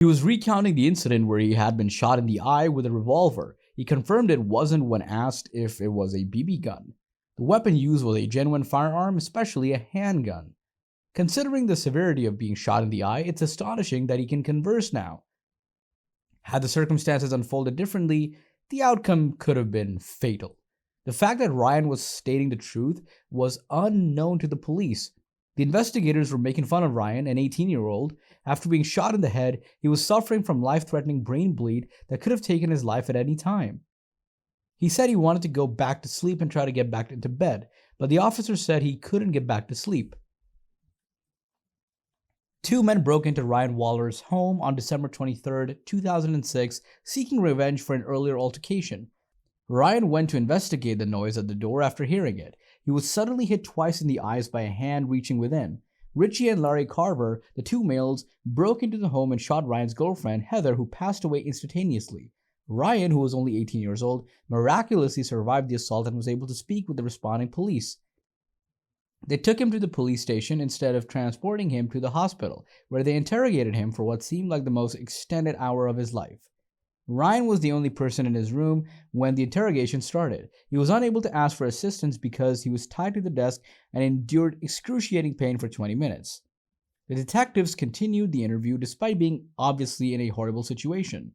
He was recounting the incident where he had been shot in the eye with a revolver. He confirmed it wasn't when asked if it was a BB gun. The weapon used was a genuine firearm, especially a handgun. Considering the severity of being shot in the eye, it's astonishing that he can converse now. Had the circumstances unfolded differently, the outcome could have been fatal. The fact that Ryan was stating the truth was unknown to the police. The investigators were making fun of Ryan, an 18-year-old. After being shot in the head, he was suffering from life-threatening brain bleed that could have taken his life at any time. He said he wanted to go back to sleep and try to get back into bed, but the officer said he couldn't get back to sleep. Two men broke into Ryan Waller's home on December 23, 2006, seeking revenge for an earlier altercation. Ryan went to investigate the noise at the door after hearing it. He was suddenly hit twice in the eyes by a hand reaching within. Richie and Larry Carver, the two males, broke into the home and shot Ryan's girlfriend, Heather, who passed away instantaneously. Ryan, who was only 18 years old, miraculously survived the assault and was able to speak with the responding police. They took him to the police station instead of transporting him to the hospital, where they interrogated him for what seemed like the most extended hour of his life. Ryan was the only person in his room when the interrogation started. He was unable to ask for assistance because he was tied to the desk and endured excruciating pain for 20 minutes. The detectives continued the interview despite being obviously in a horrible situation.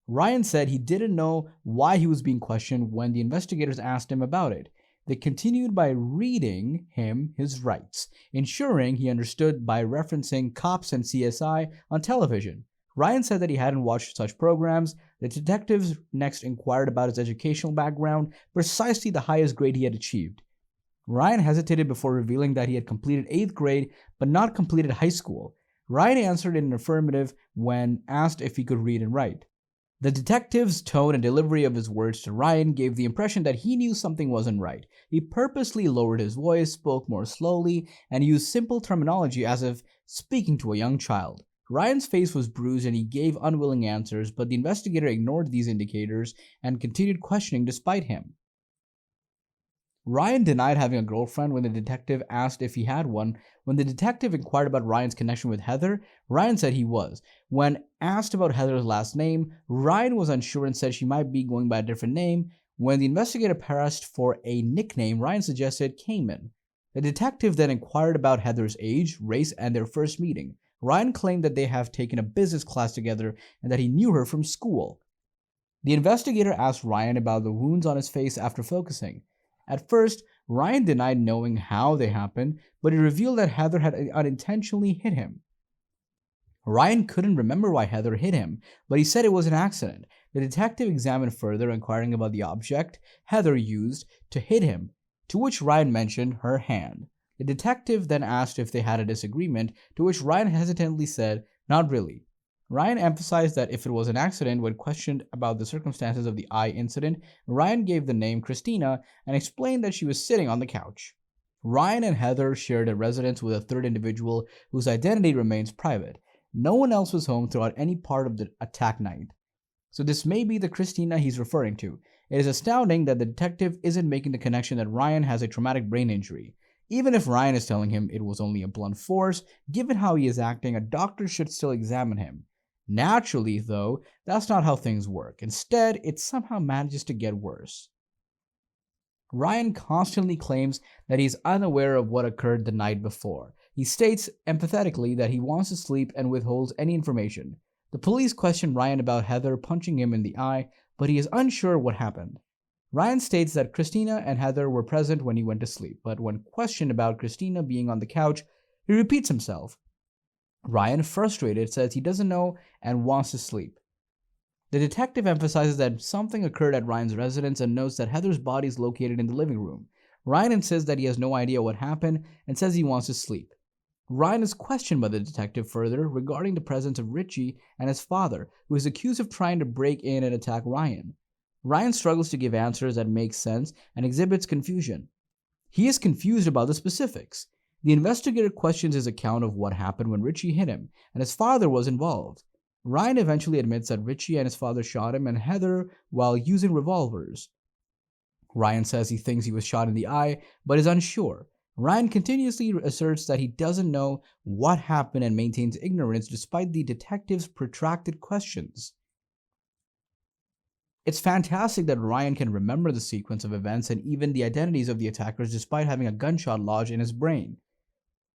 Ryan said he didn't know why he was being questioned when the investigators asked him about it. They continued by reading him his rights, ensuring he understood by referencing Cops and CSI on television. Ryan said that he hadn't watched such programs. The detectives next inquired about his educational background, precisely the highest grade he had achieved. Ryan hesitated before revealing that he had completed 8th grade but not completed high school. Ryan answered in an affirmative when asked if he could read and write. The detective's tone and delivery of his words to Ryan gave the impression that he knew something wasn't right. He purposely lowered his voice, spoke more slowly, and used simple terminology as if speaking to a young child. Ryan's face was bruised and he gave unwilling answers, but the investigator ignored these indicators and continued questioning despite him. Ryan denied having a girlfriend when the detective asked if he had one. When the detective inquired about Ryan's connection with Heather, Ryan said he was. When asked about Heather's last name, Ryan was unsure and said she might be going by a different name. When the investigator pressed for a nickname, Ryan suggested Cayman. The detective then inquired about Heather's age, race, and their first meeting. Ryan claimed that they have taken a business class together and that he knew her from school. The investigator asked Ryan about the wounds on his face after focusing. At first, Ryan denied knowing how they happened, but he revealed that Heather had unintentionally hit him. Ryan couldn't remember why Heather hit him, but he said it was an accident. The detective examined further, inquiring about the object Heather used to hit him, to which Ryan mentioned her hand. The detective then asked if they had a disagreement, to which Ryan hesitantly said, "Not really." Ryan emphasized that if it was an accident. When questioned about the circumstances of the eye incident, Ryan gave the name Christina and explained that she was sitting on the couch. Ryan and Heather shared a residence with a third individual whose identity remains private. No one else was home throughout any part of the attack night. So this may be the Christina he's referring to. It is astounding that the detective isn't making the connection that Ryan has a traumatic brain injury. Even if Ryan is telling him it was only a blunt force, given how he is acting, a doctor should still examine him. Naturally, though, that's not how things work. Instead, it somehow manages to get worse. Ryan constantly claims that he's unaware of what occurred the night before. He states empathetically that he wants to sleep and withholds any information. The police question Ryan about Heather punching him in the eye, but he is unsure what happened. Ryan states that Christina and Heather were present when he went to sleep, but when questioned about Christina being on the couch, he repeats himself. Ryan, frustrated, says he doesn't know and wants to sleep. The detective emphasizes that something occurred at Ryan's residence and notes that Heather's body is located in the living room. Ryan insists that he has no idea what happened and says he wants to sleep. Ryan is questioned by the detective further regarding the presence of Richie and his father, who is accused of trying to break in and attack Ryan. Ryan struggles to give answers that make sense and exhibits confusion. He is confused about the specifics. The investigator questions his account of what happened when Richie hit him, and his father was involved. Ryan eventually admits that Richie and his father shot him and Heather while using revolvers. Ryan says he thinks he was shot in the eye, but is unsure. Ryan continuously asserts that he doesn't know what happened and maintains ignorance despite the detective's protracted questions. It's fantastic that Ryan can remember the sequence of events and even the identities of the attackers despite having a gunshot lodged in his brain.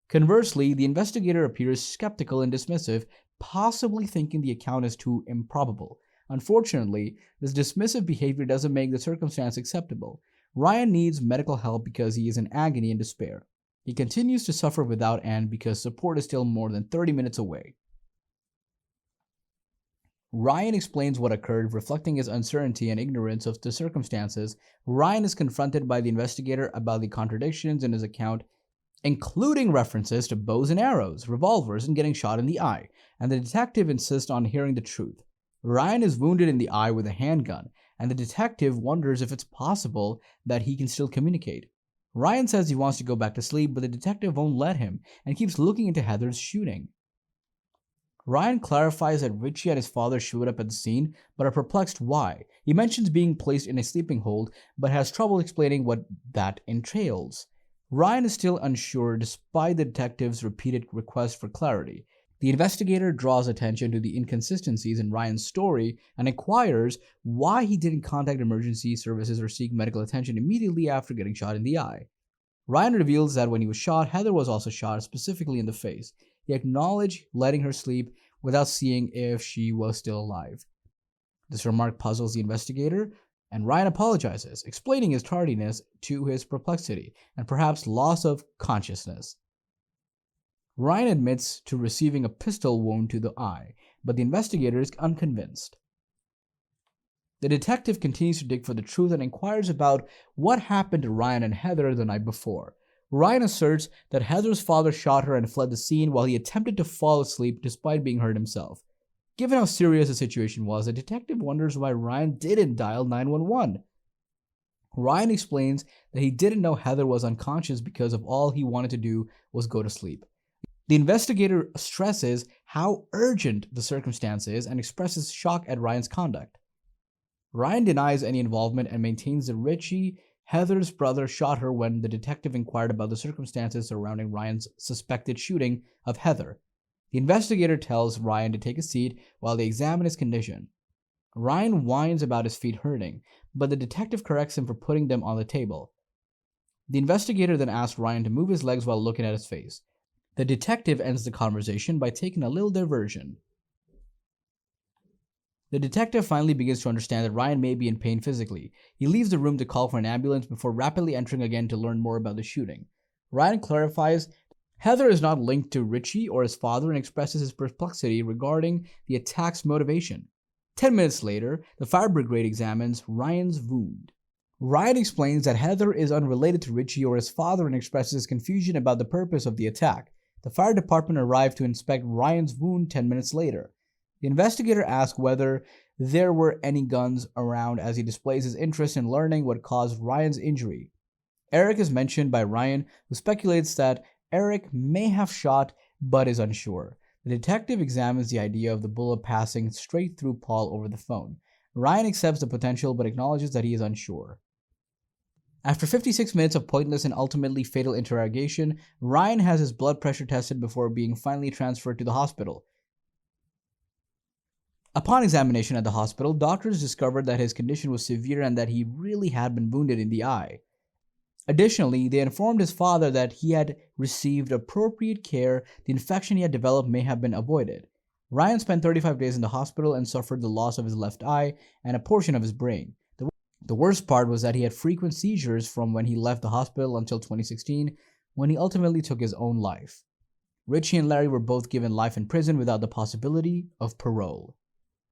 Conversely, the investigator appears skeptical and dismissive, possibly thinking the account is too improbable. Unfortunately, this dismissive behavior doesn't make the circumstance acceptable. Ryan needs medical help because he is in agony and despair. He continues to suffer without end because support is still more than 30 minutes away. Ryan explains what occurred, reflecting his uncertainty and ignorance of the circumstances. Ryan is confronted by the investigator about the contradictions in his account, including references to bows and arrows, revolvers, and getting shot in the eye, and the detective insists on hearing the truth. Ryan is wounded in the eye with a handgun, and the detective wonders if it's possible that he can still communicate. Ryan says he wants to go back to sleep, but the detective won't let him and keeps looking into Heather's shooting. Ryan clarifies that Richie and his father showed up at the scene, but are perplexed why. He mentions being placed in a sleeping hold, but has trouble explaining what that entails. Ryan is still unsure despite the detective's repeated request for clarity. The investigator draws attention to the inconsistencies in Ryan's story and inquires why he didn't contact emergency services or seek medical attention immediately after getting shot in the eye. Ryan reveals that when he was shot, Heather was also shot, specifically in the face. He acknowledged letting her sleep without seeing if she was still alive. This remark puzzles the investigator, and Ryan apologizes, explaining his tardiness to his perplexity and perhaps loss of consciousness. Ryan admits to receiving a pistol wound to the eye, but the investigator is unconvinced. The detective continues to dig for the truth and inquires about what happened to Ryan and Heather the night before. Ryan asserts that Heather's father shot her and fled the scene while he attempted to fall asleep despite being hurt himself. Given how serious the situation was, the detective wonders why Ryan didn't dial 911. Ryan explains that he didn't know Heather was unconscious because of all he wanted to do was go to sleep. The investigator stresses how urgent the circumstance is and expresses shock at Ryan's conduct. Ryan denies any involvement and maintains that Richie, Heather's brother, shot her when the detective inquired about the circumstances surrounding Ryan's suspected shooting of Heather. The investigator tells Ryan to take a seat while they examine his condition. Ryan whines about his feet hurting, but the detective corrects him for putting them on the table. The investigator then asks Ryan to move his legs while looking at his face. The detective ends the conversation by taking a little diversion. The detective finally begins to understand that Ryan may be in pain physically. He leaves the room to call for an ambulance before rapidly entering again to learn more about the shooting. Ryan clarifies Heather is not linked to Richie or his father and expresses his perplexity regarding the attack's motivation. 10 minutes later, the fire brigade examines Ryan's wound. Ryan explains that Heather is unrelated to Richie or his father and expresses confusion about the purpose of the attack. The fire department arrived to inspect Ryan's wound 10 minutes later. The investigator asks whether there were any guns around as he displays his interest in learning what caused Ryan's injury. Eric is mentioned by Ryan, who speculates that Eric may have shot but is unsure. The detective examines the idea of the bullet passing straight through Paul over the phone. Ryan accepts the potential but acknowledges that he is unsure. After 56 minutes of pointless and ultimately fatal interrogation, Ryan has his blood pressure tested before being finally transferred to the hospital. Upon examination at the hospital, doctors discovered that his condition was severe and that he really had been wounded in the eye. Additionally, they informed his father that he had received appropriate care, the infection he had developed may have been avoided. Ryan spent 35 days in the hospital and suffered the loss of his left eye and a portion of his brain. The worst part was that he had frequent seizures from when he left the hospital until 2016, when he ultimately took his own life. Richie and Larry were both given life in prison without the possibility of parole.